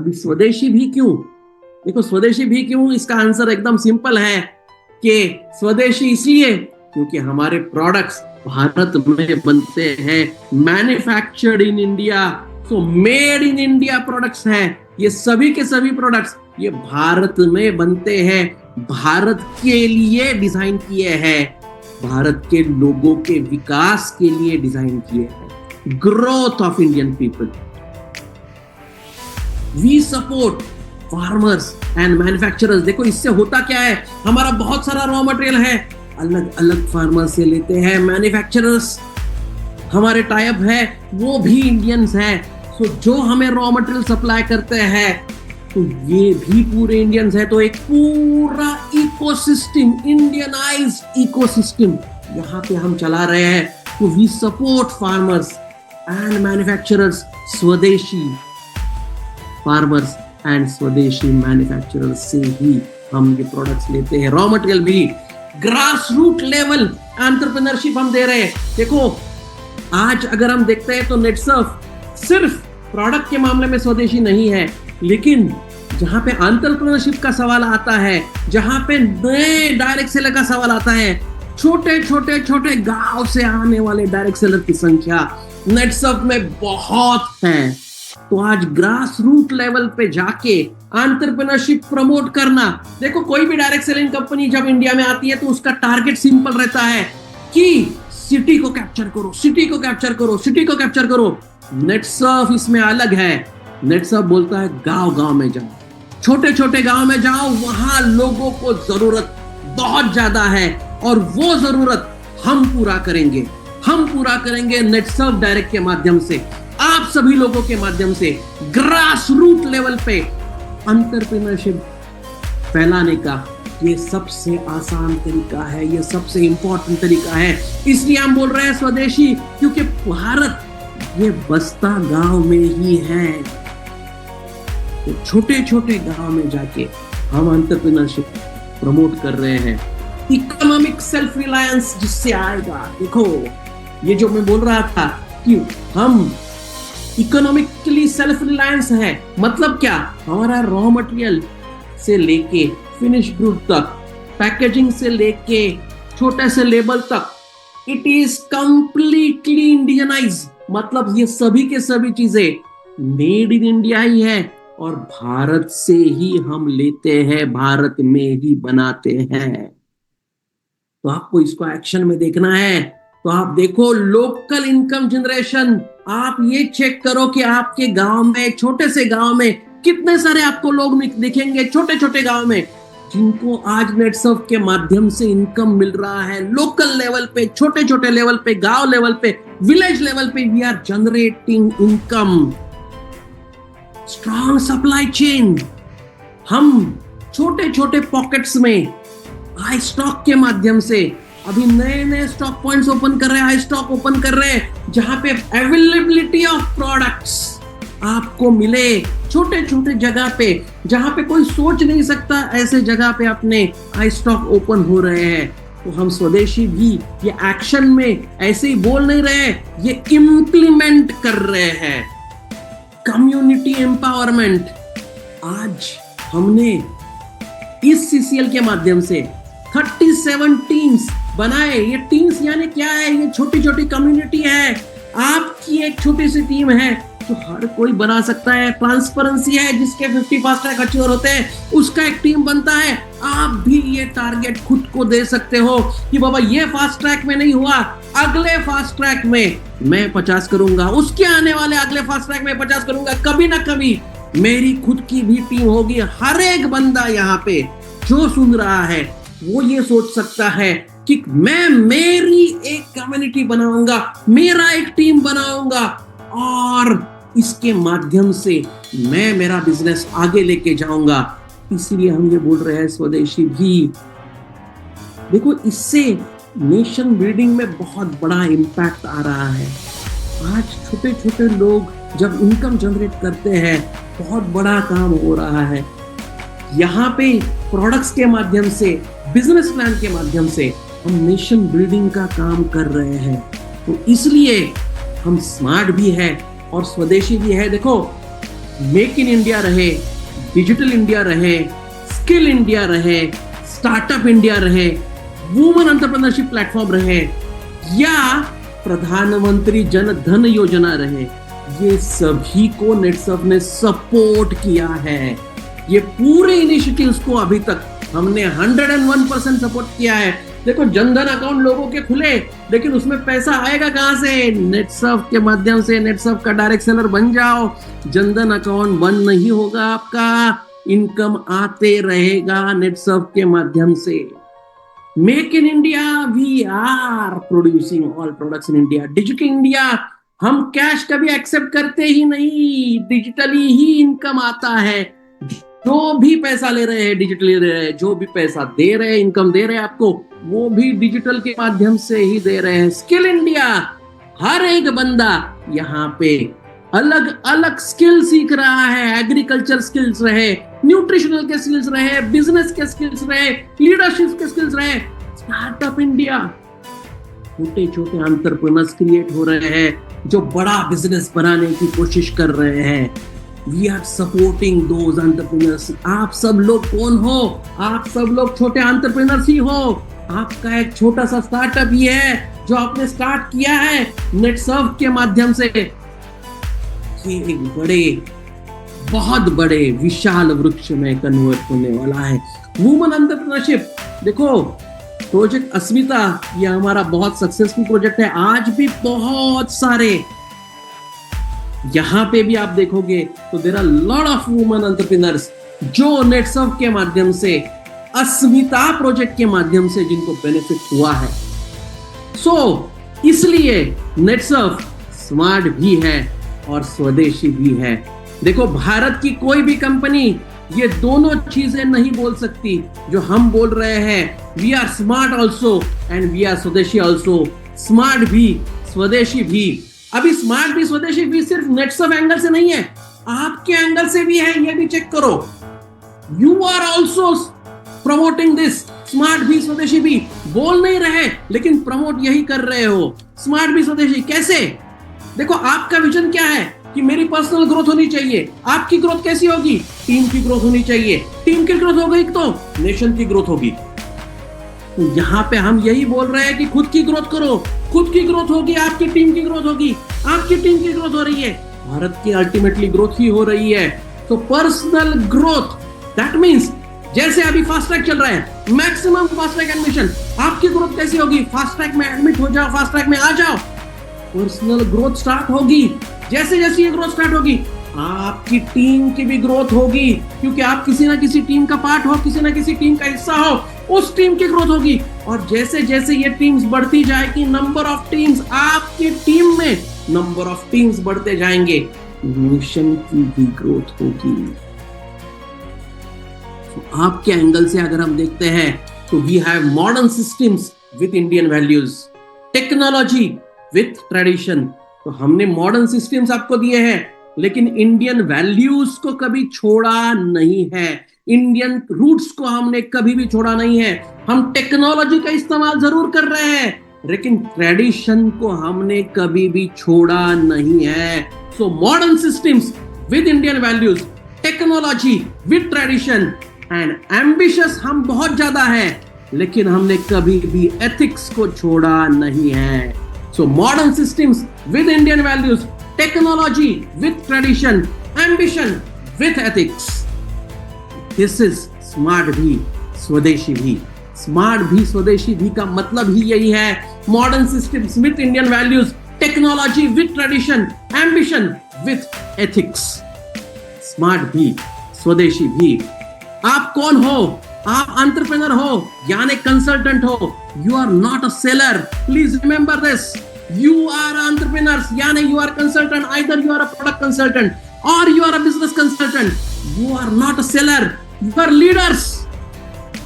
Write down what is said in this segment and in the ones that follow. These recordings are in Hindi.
अभी स्वदेशी भी क्यों? देखो स्वदेशी भी क्यों, इसका आंसर एकदम सिंपल है कि स्वदेशी इसलिए क्योंकि हमारे प्रोडक्ट्स भारत में बनते हैं, manufactured in India. So made in India products हैं, ये सभी के सभी प्रोडक्ट्स ये भारत में बनते हैं, भारत के लिए डिजाइन किए हैं, भारत के लोगों के विकास के लिए डिजाइन किए हैं। Growth of Indian people. We support farmers and manufacturers. देखो इससे होता क्या है, हमारा बहुत सारा रॉ मटेरियल है, अलग अलग फार्मर से लेते हैं, मैन्युफैक्चरर्स हमारे टाइप है वो भी इंडियंस हैं। सो जो हमें रॉ मटेरियल सप्लाई करते हैं तो ये भी पूरे इंडियंस है। तो एक पूरा इकोसिस्टम, इंडियनाइज्ड इकोसिस्टम यहाँ पे हम चला रहे हैं। तो we support farmers and manufacturers, swadeshi farmers and swadeshi manufacturers से ही हम ये प्रोडक्ट्स लेते हैं। रॉ मटेरियल भी ग्रास रूट लेवल एंटरप्रेन्योरशिप हम दे रहे हैं। देखो आज अगर हम देखते हैं तो नेटसर्फ सिर्फ प्रोडक्ट के मामले में स्वदेशी नहीं है, लेकिन जहां पे एंटरप्रेन्योरशिप का सवाल आता है, जहां पे नए डायरेक्ट सेलर का सवाल आता है, छोटे छोटे छोटे गांव से आने वाले डायरेक्ट सेलर की संख्या नेटसर्फ में बहुत है। तो आज ग्रास रूट लेवल पे जाके एंटरप्रेन्योरशिप प्रमोट करना। देखो कोई भी डायरेक्ट सेलिंग कंपनी जब इंडिया में आती है तो उसका टारगेट सिंपल रहता है कि सिटी को कैप्चर करो, सिटी को कैप्चर करो, सिटी को कैप्चर करो। नेटसर्फ इसमें अलग है। नेटसर्फ बोलता है गांव गांव में जाओ, छोटे छोटे गांव में जाओ, वहां लोगों को जरूरत बहुत ज्यादा है और वो जरूरत हम पूरा करेंगे। हम पूरा करेंगे नेटसर्फ डायरेक्ट के माध्यम से, आप सभी लोगों के माध्यम से। ग्रास रूट लेवल पे एंटरप्रेन्योरशिप फैलाने का ये सबसे आसान तरीका है, ये सबसे इंपॉर्टेंट तरीका है। इसलिए हम बोल रहे हैं स्वदेशी, क्योंकि भारत ये बसता गांव में ही है। तो छोटे छोटे गांव में जाके हम एंटरप्रेन्योरशिप प्रमोट कर रहे हैं। इकोनॉमिक सेल्फ रिलायंस जिससे आएगा, देखो ये जो मैं बोल रहा था कि हम इकोनॉमिकली सेल्फ रिलायंस है, मतलब क्या, हमारा रॉ मटेरियल से लेके फिनिश गुड तक, पैकेजिंग से लेके छोटे से लेबल तक, इट इज कंप्लीटली इंडियनाइज। मतलब ये सभी के सभी चीजें मेड इन इंडिया ही है और भारत से ही हम लेते हैं, भारत में ही बनाते हैं। तो आपको इसको एक्शन में देखना है। तो आप देखो लोकल इनकम जनरेशन, आप ये चेक करो कि आपके गांव में, छोटे से गांव में कितने सारे आपको लोग दिखेंगे छोटे छोटे गांव में जिनको आज नेटसर्फ के माध्यम से इनकम मिल रहा है। लोकल लेवल पे, छोटे छोटे लेवल पे, गांव लेवल पे, विलेज लेवल पे we are generating income. Strong supply chain, हम छोटे छोटे पॉकेट्स में हाई स्टॉक के माध्यम से अभी नए नए स्टॉक पॉइंट्स ओपन कर रहे हैं, हाई स्टॉक ओपन कर रहे हैं, जहां पे अवेलेबिलिटी ऑफ प्रोडक्ट्स आपको मिले छोटे छोटे जगह पे, जहां पे कोई सोच नहीं सकता, ऐसे जगह पे अपने हाई स्टॉक ओपन हो रहे हैं। तो हम स्वदेशी भी ये एक्शन में ऐसे ही बोल नहीं रहे, ये इम्प्लीमेंट कर रहे हैं। कम्युनिटी एम्पावरमेंट, आज हमने इस सीसीएल के माध्यम से 37 टीम्स बनाए। ये टीम्स यानी क्या है, ये छोटी छोटी कम्युनिटी है, आपकी एक छोटी सी टीम है जो हर कोई बना सकता है। ट्रांसपेरेंसी है, जिसके 50 फास्ट ट्रैक अचीवर होते हैं उसका एक टीम बनता है। आप भी ये टारगेट खुद को दे सकते हो कि बाबा ये फास्ट ट्रैक में नहीं हुआ, अगले फास्ट ट्रैक में मैं 50 करूंगा, उसके आने वाले अगले फास्ट ट्रैक में 50 करूंगा। कभी ना कभी मेरी खुद की भी टीम होगी। हर एक बंदा यहाँ पे जो सुन रहा है वो ये सोच सकता है कि मैं मेरी एक कम्युनिटी बनाऊंगा, मेरा एक टीम बनाऊंगा और इसके माध्यम से मैं मेरा बिजनेस आगे लेके जाऊंगा। इसलिए हम ये बोल रहे हैं स्वदेशी भी। देखो इससे नेशन बिल्डिंग में बहुत बड़ा इम्पैक्ट आ रहा है। आज छोटे छोटे लोग जब इनकम जनरेट करते हैं, बहुत बड़ा काम हो रहा है। यहाँ पे प्रोडक्ट्स के माध्यम से, बिजनेस प्लान के माध्यम से हम नेशन बिल्डिंग का काम कर रहे हैं। तो इसलिए हम स्मार्ट भी है और स्वदेशी भी है। देखो मेक इन इंडिया रहे, डिजिटल इंडिया रहे, स्किल इंडिया रहे, स्टार्टअप इंडिया रहे, वुमेन एंटरप्रेन्योरशिप प्लेटफॉर्म रहे, या प्रधानमंत्री जन धन योजना रहे, ये सभी को नेटसर्फ ने सपोर्ट किया है। ये पूरे इनिशिएटिव्स को अभी तक हमने 101% सपोर्ट किया है। देखो, जनधन अकाउंट लोगों के खुले, लेकिन उसमें पैसा आएगा कहां से? नेटसर्फ के माध्यम से। नेटसर्फ का डायरेक्ट सेलर बन जाओ, जनधन अकाउंट बंद नहीं होगा आपका, इनकम आते रहेगा नेटसर्फ के माध्यम से। Make in India, we are producing all products in India. Digital India, हम कैश कभी एक्सेप्ट करते ही नहीं, डिजिटली ही इनकम आता है। जो भी पैसा ले रहे हैं डिजिटली ले रहे हैं, जो भी पैसा दे रहे हैं, इनकम दे रहे हैं आपको, वो भी डिजिटल के माध्यम से ही दे रहे हैं। स्किल इंडिया, हर एक बंदा यहाँ पे अलग अलग स्किल सीख रहा है। एग्रीकल्चर स्किल्स रहे, न्यूट्रिशनल के स्किल्स रहे, बिजनेस के स्किल्स रहे, लीडरशिप के स्किल्स रहे। स्टार्टअप इंडिया, छोटे छोटे एंटरप्रेन्योर्स क्रिएट हो रहे हैं जो बड़ा बिजनेस बनाने की कोशिश कर रहे हैं। We are supporting those entrepreneurs. आप सब लोग कौन हो? आप सब लोग छोटे एंटरप्रेन्योर्स ही हो। आपका एक छोटा सा स्टार्टअप ही है जो आपने स्टार्ट किया है नेटसर्फ के माध्यम से। ये एक बड़े, बहुत बड़े विशाल वृक्ष में कन्वर्ट होने वाला है। वुमेन एंटरप्रेन्योरशिप, देखो प्रोजेक्ट अस्मिता, ये हमारा बहुत सक्सेसफुल प्रोजेक्ट है। आज भी बहुत सारे, यहां पे भी आप देखोगे तो there are lot of women entrepreneurs जो नेटसर्फ के माध्यम से, अस्मिता प्रोजेक्ट के माध्यम से जिनको बेनिफिट हुआ है। इसलिए नेटसर्फ स्मार्ट भी है और स्वदेशी भी है। देखो, भारत की कोई भी कंपनी ये दोनों चीजें नहीं बोल सकती जो हम बोल रहे हैं। We are smart also and we are swadeshi also. Smart भी, स्वदेशी भी। अभी स्मार्ट भी, स्वदेशी भी सिर्फ नेटसर्फ एंगल से नहीं है, आपके एंगल से भी है, ये भी चेक करो। You are also promoting this, smart भी स्वदेशी भी। बोल नहीं रहे लेकिन प्रमोट यही कर रहे हो, स्मार्ट भी स्वदेशी। कैसे? देखो, आपका विजन क्या है कि मेरी पर्सनल ग्रोथ होनी चाहिए। आपकी ग्रोथ कैसी होगी? टीम की ग्रोथ होनी चाहिए। टीम की ग्रोथ हो गई तो नेशन की ग्रोथ होगी। तो यहां पे हम यही बोल रहे हैं कि खुद की ग्रोथ करो। खुद की ग्रोथ होगी, आपकी टीम की ग्रोथ होगी। आपकी टीम की ग्रोथ हो रही है, भारत की अल्टीमेटली ग्रोथ ही हो रही है। तो पर्सनल ग्रोथ, दैट मींस जैसे अभी फास्ट ट्रैक चल रहा है, मैक्सिमम फास्ट ट्रैक एडमिशन, आपकी ग्रोथ कैसी होगी? फास्ट ट्रैक में एडमिट हो जाओ, फास्ट ट्रैक में आ जाओ, पर्सनल ग्रोथ स्टार्ट होगी। जैसे जैसे ये ग्रोथ स्टार्ट होगी, आपकी टीम की भी ग्रोथ होगी, क्योंकि आप किसी ना किसी टीम का पार्ट हो, किसी ना किसी टीम का हिस्सा हो, उस टीम की ग्रोथ होगी। और जैसे जैसे ये टीम्स बढ़ती जाएगी, नंबर ऑफ टीम्स, आपकी टीम में नंबर ऑफ टीम्स बढ़ते जाएंगे, नेशन की भी ग्रोथ होगी। तो आपके एंगल से अगर हम देखते हैं तो we have modern systems with Indian values, technology with tradition. तो हमने मॉडर्न सिस्टम्स आपको दिए हैं, लेकिन इंडियन वैल्यूज को कभी छोड़ा नहीं है। इंडियन रूट्स को हमने कभी भी छोड़ा नहीं है। हम टेक्नोलॉजी का इस्तेमाल जरूर कर रहे हैं, लेकिन ट्रेडिशन को हमने कभी भी छोड़ा नहीं है। So modern systems with Indian values, technology with tradition and ambitious हम बहुत ज्यादा है, लेकिन हमने कभी भी एथिक्स को छोड़ा नहीं है। So modern systems with Indian values, technology with tradition, ambition with ethics. This is smart भी, स्वदेशी भी। स्मार्ट भी, स्वदेशी भी का मतलब ही यही है। Modern systems with Indian values, technology with tradition, ambition with ethics. Smart भी, स्वदेशी भी। आप कौन हो? आप एंटरप्रेन्योर हो, यानी कंसल्टेंट हो। You are not a seller, please remember this. You are entrepreneurs, यानी you are consultant. Either you are a product consultant और you are a business consultant. You are not a seller, you are leaders.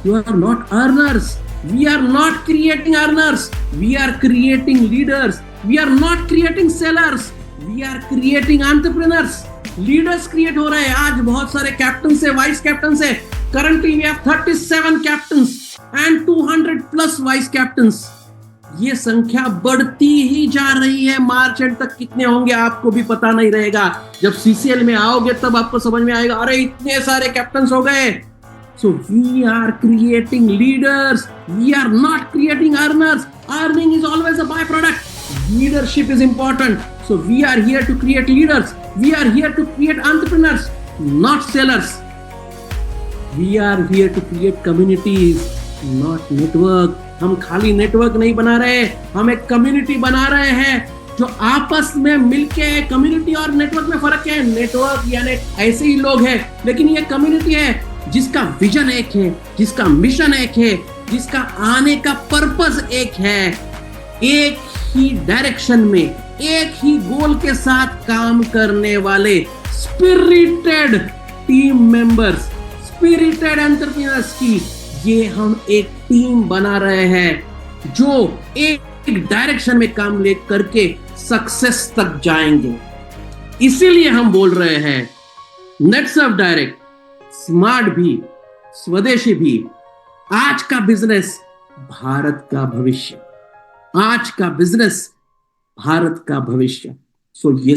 You are not earners. We are not creating earners. We are creating leaders. We are not creating sellers. We are creating entrepreneurs. Leaders create हो रहे हैं। आज बहुत सारे कैप्टन से, वाइस कैप्टन से। Currently we have 37 captains and 200 plus vice captains. ये संख्या बढ़ती ही जा रही है। मार्च एंड तक कितने होंगे आपको भी पता नहीं रहेगा। जब सीसीएल में आओगे तब आपको समझ में आएगा, अरे इतने सारे कैप्टन हो गए। So we are creating leaders, we are not creating earners. Earning is always a by product, leadership is important. So we are here to create leaders, we are here to create entrepreneurs, not sellers. We are here to create communities, not network. हम खाली नेटवर्क नहीं बना रहे, हम एक कम्युनिटी बना रहे हैं जो आपस में मिलके। कम्युनिटी और नेटवर्क में फर्क है। नेटवर्क यानी ऐसे ही लोग हैं, लेकिन ये कम्युनिटी है जिसका विजन एक है, जिसका मिशन एक है, जिसका आने का पर्पस एक है। एक ही डायरेक्शन में, एक ही गोल के साथ काम करने वाले spirited team members, spirited entrepreneurs की ये हम एक टीम बना रहे हैं जो एक डायरेक्शन में काम ले करके सक्सेस तक जाएंगे। इसीलिए हम बोल रहे हैं नेटसर्फ डायरेक्ट, स्मार्ट भी, स्वदेशी भी, आज का बिजनेस भारत का भविष्य, आज का बिजनेस भारत का भविष्य। सो ये